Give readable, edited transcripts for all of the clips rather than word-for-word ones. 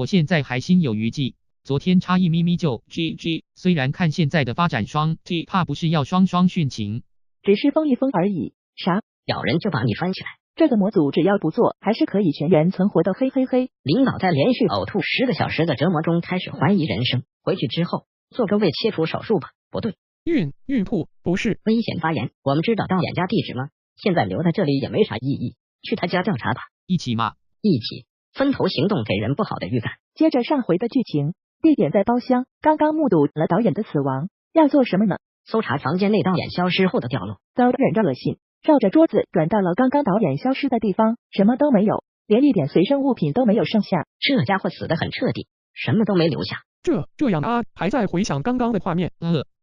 我现在还心有余悸，昨天差一咪咪就 GG。虽然看现在的发展双 G， 怕不是要双双殉情，只是封一封而已。啥？咬人就把你翻起来。这个模组只要不做，还是可以全员存活的，嘿嘿嘿。领导在连续呕吐10个小时的折磨中开始怀疑人生，回去之后做个胃切除手术吧。不对，孕吐不是危险发言。我们知道导演家地址吗？现在留在这里也没啥意义，去他家调查吧。一起嘛，一起。分头行动给人不好的预感。接着上回的剧情，地点在包厢，刚刚目睹了导演的死亡，要做什么呢？搜查房间内导演消失后的掉落。遭忍着恶心，绕着桌子转到了刚刚导演消失的地方，什么都没有，连一点随身物品都没有剩下。这家伙死得很彻底，什么都没留下。这样啊，还在回想刚刚的画面。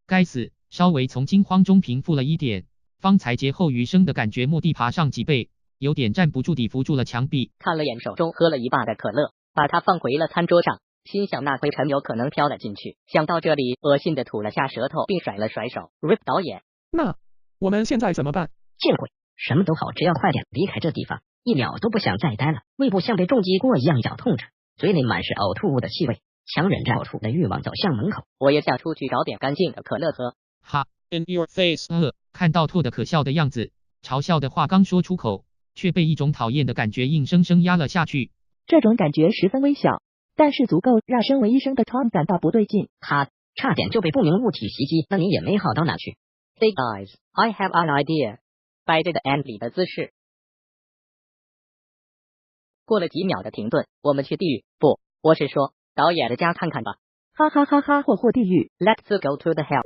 该死，稍微从惊慌中平复了一点，方才劫后余生的感觉蓦地爬上几倍，有点站不住地扶住了墙壁，看了眼手中喝了一半的可乐，把它放回了餐桌上，心想那灰尘有可能飘了进去。想到这里，恶心的吐了下舌头，并甩了甩手。RIP 导演，那我们现在怎么办？见鬼，什么都好，只要快点离开这地方，一秒都不想再待了。胃部像被重击过一样绞痛着，嘴里满是呕吐物的气味，强忍着呕吐的欲望走向门口。我也想出去找点干净的可乐喝。哈 ，In your face。看到吐的可笑的样子，嘲笑的话刚说出口，却被一种讨厌的感觉硬生生压了下去。这种感觉十分微小，但是足够让身为医生的 Tom 感到不对劲。他差点就被不明物体袭击，那你也没好到哪去。 Hey guys, I have an idea。 摆着的 Ant 里的姿势。过了几秒的停顿，我们去地狱，不，我是说导演的家看看吧。哈哈哈哈，祸地狱 Let's go to the hell。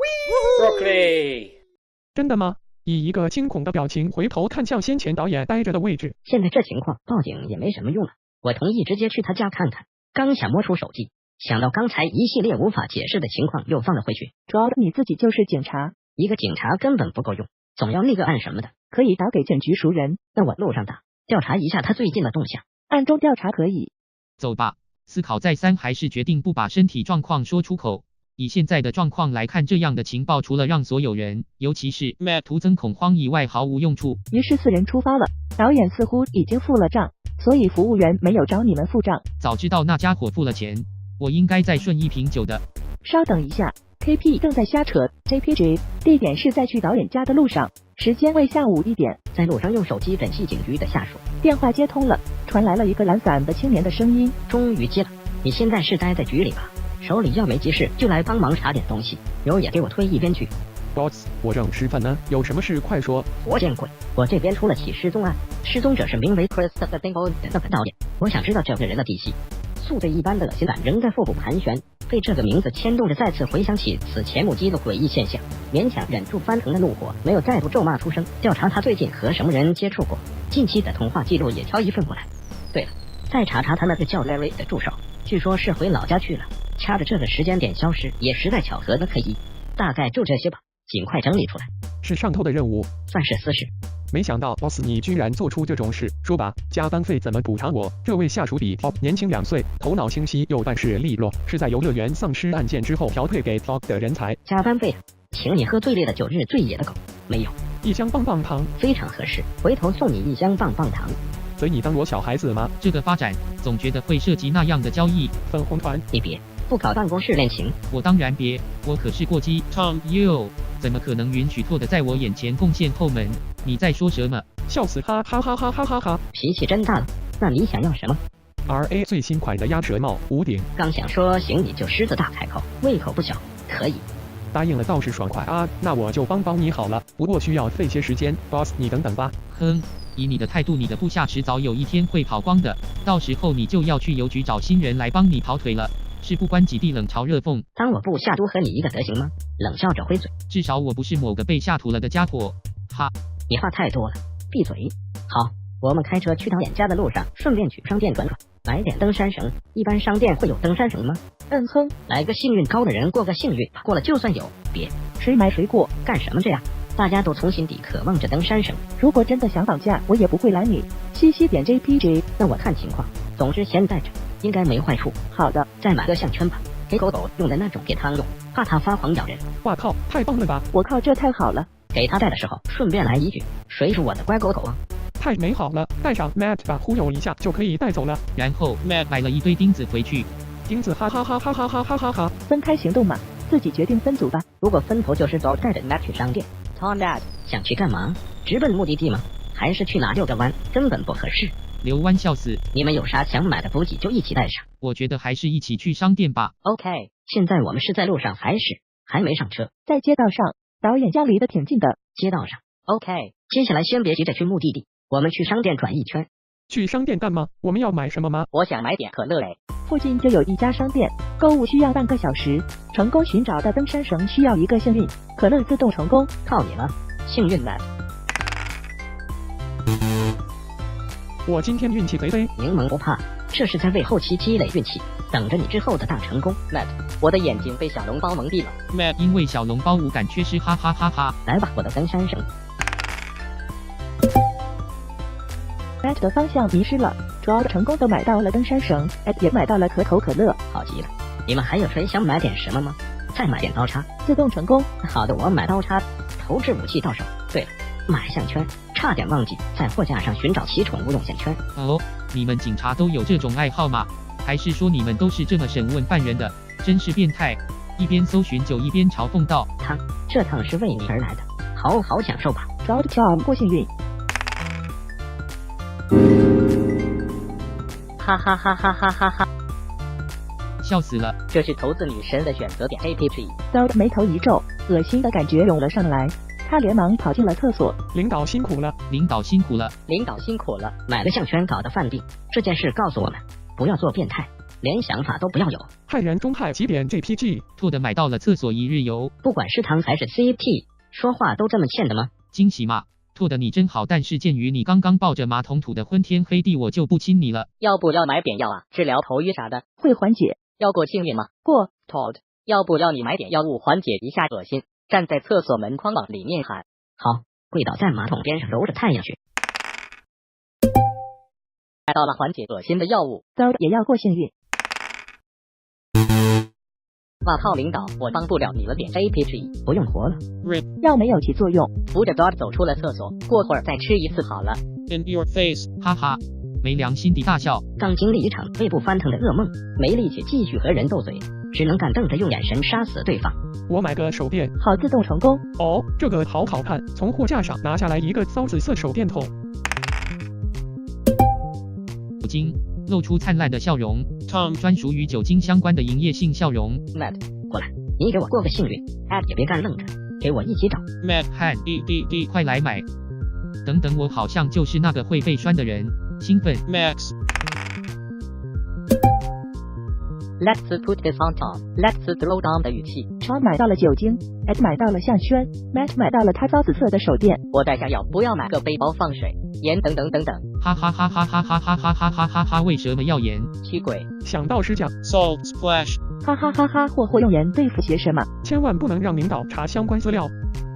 真的吗？以一个惊恐的表情回头看向先前导演待着的位置。现在这情况报警也没什么用了，我同意直接去他家看看。刚想摸出手机，想到刚才一系列无法解释的情况，又放了回去。主要你自己就是警察，一个警察根本不够用，总要立个案什么的。可以打给警局熟人，那我路上打，调查一下他最近的动向。暗中调查可以。走吧，思考再三，还是决定不把身体状况说出口。以现在的状况来看，这样的情报除了让所有人，尤其是 Matt 徒增恐慌以外毫无用处。于是4人出发了，导演似乎已经付了账，所以服务员没有找你们付账。早知道那家伙付了钱，我应该再顺一瓶酒的。稍等一下 ，KP 正在瞎扯。JPG 地点是在去导演家的路上，时间为下午1点。在路上用手机联系警局的下属，电话接通了，传来了一个懒散的青年的声音。终于接了，你现在是待在局里吧？手里要没急事就来帮忙查点东西，油也给我推一边去。Boss， 我正吃饭呢，有什么事快说。活见鬼！我这边出了起失踪案，失踪者是名为 Christopher Dingle 的导演，我想知道这个人的底细。宿醉一般的恶心感仍在腹部盘旋，被这个名字牵动着，再次回想起此前目击的诡异现象，勉强忍住翻腾的怒火，没有再度咒骂出声。调查他最近和什么人接触过，近期的通话记录也挑一份过来。对了，再查查他那个叫 Larry 的助手，据说是回老家去了，掐着这个时间点消失，也实在巧合的可以。大概就这些吧，尽快整理出来。是上头的任务，算是私事。没想到 boss 你居然做出这种事。说吧，加班费怎么补偿我？这位下属比 Top 年轻2岁，头脑清晰又办事利落，是在游乐园丧尸案件之后调配给 Top 的人才。加班费，请你喝最烈的酒日最野的狗。没有1箱棒棒糖，非常合适，回头送你1箱棒棒糖。所以你当我小孩子吗？这个发展总觉得会涉及那样的交易。粉红团，你别不搞办公室恋情。我当然别，我可是过激 Tom you， 怎么可能允许错的在我眼前贡献后门？你在说什么？笑死，哈哈哈哈哈哈哈！脾气真大了。那你想要什么 ？RA 最新款的鸭舌帽，5顶。刚想说行，你就狮子大开口，胃口不小，可以。答应了倒是爽快啊，那我就帮你好了，不过需要费些时间 ，boss 你等等吧。哼，以你的态度，你的部下迟早有一天会跑光的，到时候你就要去邮局找新人来帮你跑腿了，是不关己地冷嘲热讽。当我部下都和你一个德行吗？冷笑着挥嘴，至少我不是某个被下土了的家伙。哈，你话太多了，闭嘴。好，我们开车去导演家的路上，顺便去商店转转，买点登山绳。一般商店会有登山绳吗？哼，来个幸运高的人过个幸运，过了就算有。别谁买谁过，干什么这样？大家都从心底渴望着登山绳。如果真的想绑架，我也不会拦你。西点 JPG， 那我看情况。总之先带着，应该没坏处。好的，再买个项圈吧，给狗用的那种，给它用，怕它发狂咬人。哇靠，太棒了吧！我靠，这太好了。给它带的时候，顺便来一句：谁是我的乖狗啊？太美好了，带上 Matt 吧，忽悠一下就可以带走了。然后 Matt 买了一堆钉子回去。钉子，哈哈哈哈哈哈哈哈哈！分开行动嘛，自己决定分组吧。如果分头就是 Dog 带着 Matt 去商店 ，Tom Dad 想去干嘛？直奔目的地吗？还是去哪遛个弯？根本不合适。刘湾笑死，你们有啥想买的补给就一起带上。我觉得还是一起去商店吧。OK， 现在我们是在路上还没上车？在街道上，导演家离得挺近的。街道上 ，OK， 接下来先别急着去目的地，我们去商店转一圈。去商店干嘛？我们要买什么吗？我想买点可乐嘞。附近就有一家商店，购物需要半个小时，成功寻找的登山绳需要1个幸运，可乐自动成功，靠你了，幸运 Matt。我今天运气贼飞。柠檬不怕，这是在为后期积累运气，等着你之后的大成功。Matt， 我的眼睛被小笼包蒙蔽了。Matt 因为小笼包无感缺失，哈哈哈哈。来吧，我的登山绳。Matt 的方向迷失了 ，George 成功的买到了登山绳 ，Ed 也买到了可口可乐。好极了，你们还有谁想买点什么吗？再买点刀叉，自动成功。好的，我买刀叉，投掷武器到手。对了，买项圈，差点忘记在货架上寻找其宠物用线圈。哦，你们警察都有这种爱好吗？还是说你们都是这么审问犯人的？真是变态！一边搜寻就一边嘲讽道：“这趟是为你而来的，好好享受吧。” George 过幸运。哈哈哈哈哈哈哈！笑死了，这是投资女神的选择点 APP。George 眉头一皱，恶心的感觉涌了上来，他连忙跑进了厕所。领导辛苦了，领导辛苦了，领导辛苦了。买了项圈搞得犯病，这件事告诉我们，不要做变态，连想法都不要有。害人中害己点 JPG。吐的买到了厕所一日游，不管是糖还是 CT， 说话都这么欠的吗？惊喜嘛！吐的你真好，但是鉴于你刚刚抱着马桶吐的昏天黑地，我就不亲你了。要不要买点药啊？治疗头晕啥的。会缓解。要过幸运吗？过。Todd， 要不要你买点药物缓解一下恶心？站在厕所门框往里面喊。好，跪倒在马桶边上揉着太阳穴。买到了缓解恶心的药物。George 也要过幸运。哇靠，领导，我帮不了你了点 APP， 不用活了。药没有起作用，扶着 George 走出了厕所，过会儿再吃一次好了。In your face， 哈哈，没良心地大笑。刚经历一场胃部翻腾的噩梦，没力气继续和人斗嘴，只能干瞪着用眼神杀死对方。我买个手电，好，自动成功。哦，这个好好看，从货架上拿下来一个骚紫色手电筒。酒精露出灿烂的笑容 ，Tom 专属于酒精相关的营业性笑容。Matt， 过来，你给我过个幸运。Ed 也别干愣着，给我一起找。Matt 汉 D， 快来买！等等，我好像就是那个会被拴的人。兴奋 Max。 Let's put this on top. Let's throw down 的语气。George 买到了酒精 ，Ed 买到了项圈 ，Matt 买到了他糟紫色的手电。我带下药，不要买个背包放水、盐等等等等。哈哈哈哈哈哈哈哈哈哈哈哈！为什么要盐？驱鬼。想到是讲 Salt Splash。哈哈哈哈！霍用盐对付些什么？千万不能让领导查相关资料，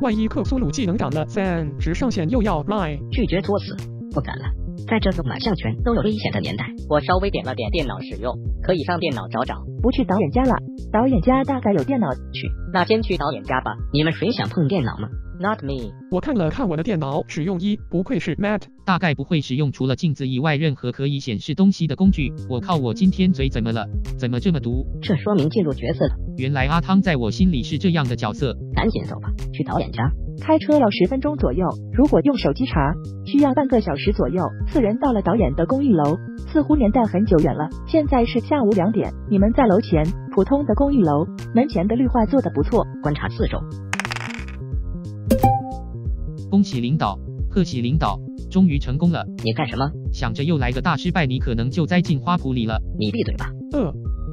万一克苏鲁技能涨了3值上限又要 lie。拒绝作死，不敢了。在这个买项圈都有危险的年代，我稍微点了点电脑使用，可以上电脑找找。不去导演家了，导演家大概有电脑。去，那先去导演家吧。你们谁想碰电脑吗？ Not me。我看了看我的电脑使用1，不愧是 Matt， 大概不会使用除了镜子以外任何可以显示东西的工具。我靠，我今天嘴怎么了？怎么这么毒？这说明进入角色了。原来阿汤在我心里是这样的角色。赶紧走吧，去导演家。开车要10分钟左右，如果用手机查，需要半个小时左右。4人到了导演的公寓楼，似乎年代很久远了。现在是下午2点，你们在楼前，普通的公寓楼，门前的绿化做得不错。观察4周。恭喜领导，贺喜领导，终于成功了。你干什么？想着又来个大失败，你可能就栽进花圃里了。你闭嘴吧。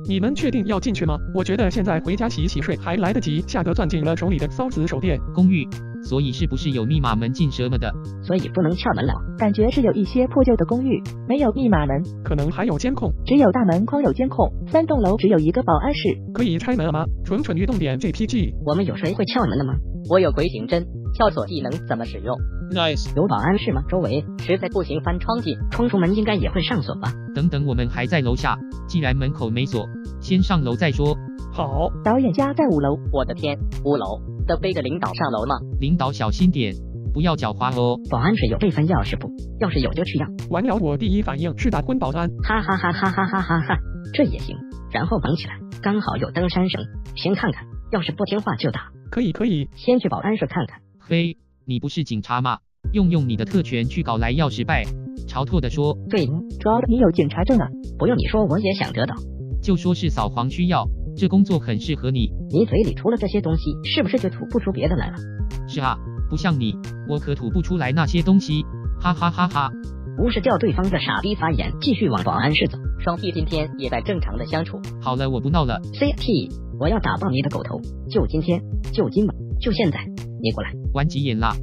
你们确定要进去吗？我觉得现在回家洗洗睡还来得及，下个攥进了手里的骚子手电。公寓，所以是不是有密码门禁什么的？所以不能撬门了。感觉是有一些破旧的公寓，没有密码门，可能还有监控，只有大门框有监控。3栋楼只有一个保安室，可以拆门了吗？蠢蠢欲动点 JPG。我们有谁会撬门的吗？我有鬼形针，撬锁技能怎么使用 ？Nice。有保安室吗？周围实在不行翻窗进，冲出门应该也会上锁吧？等等，我们还在楼下，既然门口没锁，先上楼再说。好，导演家在5楼。我的天，5楼的背着领导上楼吗？领导小心点，不要狡猾哦。保安室有备份钥匙不？要是有就去要。完了，我第一反应是打昏保安。哈哈哈哈哈哈哈哈，这也行。然后绑起来，刚好有登山绳，先看看，要是不听话就打。可以。先去保安室看看。嘿，你不是警察吗？用你的特权去搞来钥匙败。潮拓的说。对，主要你有警察证啊。不用你说我也想得到。就说是扫黄需要，这工作很适合你。你嘴里除了这些东西，是不是就吐不出别的来了？是啊，不像你，我可吐不出来那些东西，哈哈哈哈。无视掉对方的傻逼发言，继续往保安室走。双 P 今天也在正常的相处。好了，我不闹了。CT， 我要打爆你的狗头！就今天，就今晚，就现在！你过来。玩急眼啦！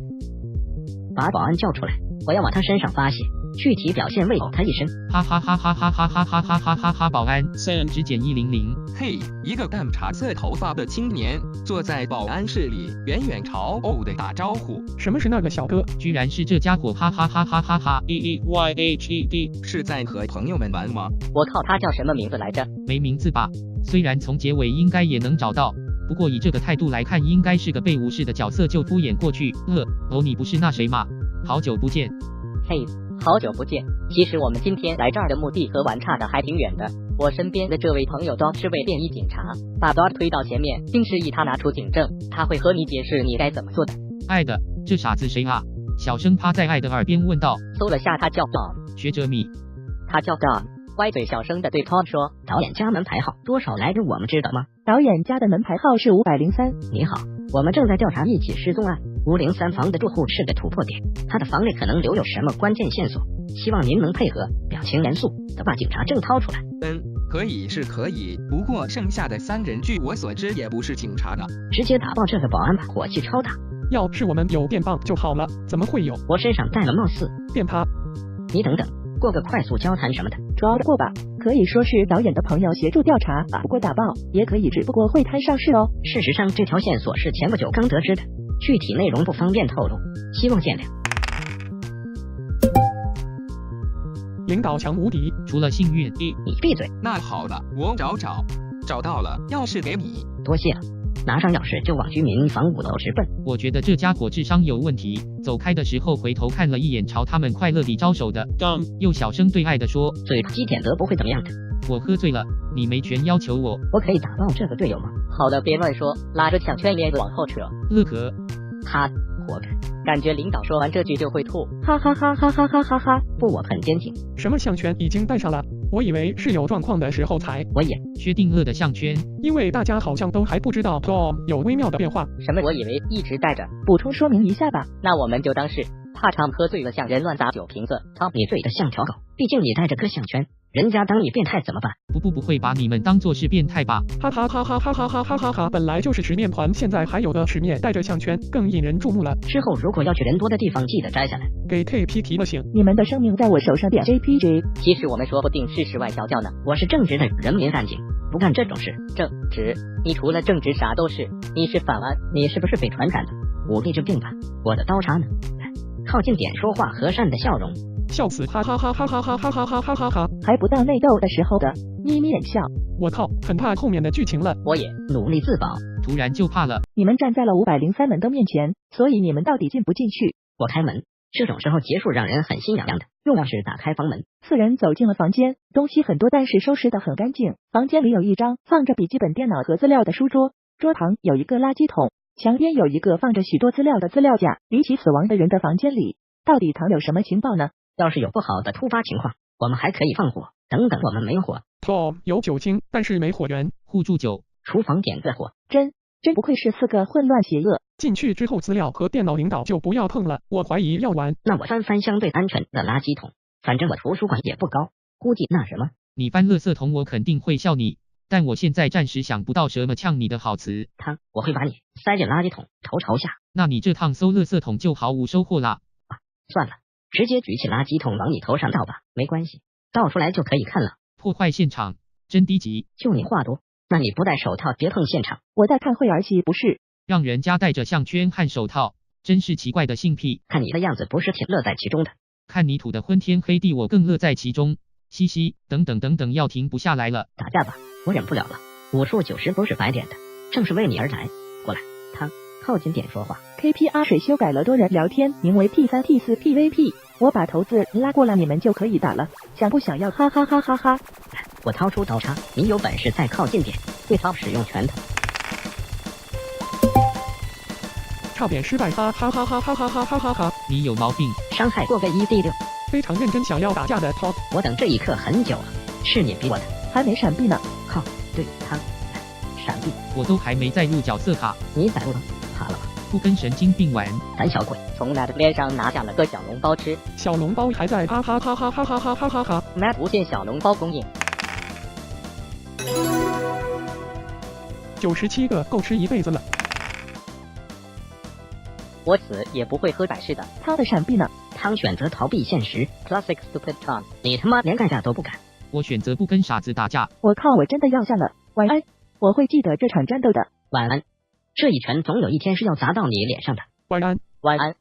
把保安叫出来，我要往他身上发泄，具体表现喂饱他一身。哈哈哈哈哈哈哈哈哈哈哈哈！保安，Sam 只减100。嘿，一个淡茶色头发的青年坐在保安室里，远远朝欧的打招呼。什么是那个小哥？居然是这家伙！哈哈哈哈哈哈！EEYHED 是在和朋友们玩吗？我靠，他叫什么名字来着？没名字吧？虽然从结尾应该也能找到。不过以这个态度来看，应该是个被无视的角色，就敷衍过去。你不是那谁吗？好久不见。嘿，好久不见。其实我们今天来这儿的目的和玩差的还挺远的。我身边的这位朋友 Dog 是位便衣警察，把 Dog 推到前面，并示意他拿出警证，他会和你解释你该怎么做的。爱的，这傻子谁啊？小声趴在爱的耳边问道。搜了下，他叫 Dog。学者米。他叫 Dog。歪嘴小声的对 Tom 说：“导演家门牌号多少来着？我们知道吗？”导演家的门牌号是503。你好，我们正在调查一起失踪案，503房的住户是个突破点，他的房内可能留有什么关键线索，希望您能配合。表情严肃的把警察证掏出来。可以是可以，不过剩下的3人据我所知也不是警察的。直接打爆这个保安吧，火气超大。要是我们有电棒就好了，怎么会有？我身上带了貌似电趴。你等等。过个快速交谈什么的，主要过吧，可以说是导演的朋友协助调查，不过打爆也可以，只不过会摊上市哦。事实上，这条线索是前不久刚得知的，具体内容不方便透露，希望见谅。领导强无敌，除了幸运。你闭嘴。那好的，我找到了，钥匙给你。多谢了。拿上钥匙就往居民房5楼直奔。我觉得这家伙智商有问题，走开的时候回头看了一眼朝他们快乐地招手的，又小声对爱的说：“嘴鸡点得不会怎么样的。”我喝醉了，你没权要求我。我可以打爆这个队友吗？好的，别乱说，拉着项圈帘子往后扯。乐可，他活该。感觉领导说完这句就会吐。哈哈哈哈哈哈哈哈！不，我很坚定。什么项圈已经戴上了？我以为是有状况的时候才。我也薛定谔的项圈，因为大家好像都还不知道 Tom 有微妙的变化。什么？我以为一直戴着。补充说明一下吧。那我们就当是怕Tom喝醉了像人乱砸酒瓶子。Tom，你醉得像条狗，毕竟你戴着个项圈，人家当你变态怎么办？不会把你们当作是变态吧？哈哈哈哈哈哈哈哈哈哈！本来就是吃面团，现在还有个吃面戴着项圈，更引人注目了。之后如果要去人多的地方，记得摘下来。给 KP 提了醒，你们的生命在我手上。点 JPG。其实我们说不定是世外调教呢。我是正直的人民干警，不干这种事。正直？你除了正直啥都是。你是反安？你是不是被传染的？武力这病吧，我的刀叉呢？靠近点说话，和善的笑容。笑死！哈哈哈哈哈哈哈哈哈哈哈哈！还不到内斗的时候的眯眯眼笑。我靠，很怕后面的剧情了。我也努力自保。突然就怕了。你们站在了503门灯面前，所以你们到底进不进去？我开门。这种时候结束让人很心痒痒的。用钥匙打开房门，4人走进了房间，东西很多，但是收拾得很干净。房间里有一张放着笔记本电脑和资料的书桌，桌旁有一个垃圾桶，墙边有一个放着许多资料的资料架。比起死亡的人的房间里，到底藏有什么情报呢？要是有不好的突发情况，我们还可以放火。等等，我们没火。Tom 有酒精，但是没火源。互助酒。厨房点个火。真不愧是4个混乱邪恶。进去之后，资料和电脑领导就不要碰了，我怀疑要完。那我翻相对安全的垃圾桶，反正我图书馆也不高，估计那什么。你翻垃圾桶，我肯定会笑你，但我现在暂时想不到什么呛你的好词。我会把你塞进垃圾桶，头朝下。那你这趟搜垃圾桶就毫无收获啦。算了，直接举起垃圾桶往你头上倒吧，没关系，倒出来就可以看了。破坏现场，真低级。就你话多。那你不戴手套别碰现场。我在看惠儿戏不是。让人家戴着项圈和手套，真是奇怪的性癖。看你的样子不是挺乐在其中的。看你吐得昏天黑地，我更乐在其中。嘻嘻，等等，要停不下来了。打架吧，我忍不了了。武术90都是白点的，正是为你而来。过来，靠近点说话。KPR 水修改了多人聊天，名为 T3 T4 PVP， 我把头字拉过来，你们就可以打了，想不想要？哈哈哈哈哈！我掏出刀叉，你有本事再靠近点，对方使用拳头。差点失败，哈哈哈哈哈哈哈哈哈哈！你有毛病！伤害过个1D6，非常认真想要打架的 Top， 我等这一刻很久了，是你逼我的，还没闪避呢。靠，对他闪避，我都还没再入角色卡，你载入了，怕了吧？不跟神经病玩。胆小鬼，从 Matt 脸上拿下了个小笼包吃，小笼包还在，哈哈哈哈哈哈哈哈哈哈！ Matt 无限小笼包供应。 97个够吃一辈子了。我死也不会喝百事的。他的闪避呢？汤选择逃避现实 Classic Stupid Tom， 你他妈连干架都不敢。我选择不跟傻子打架。我靠，我真的要下了。晚安，我会记得这场战斗的。晚安，这一拳总有一天是要砸到你脸上的。晚安，晚安。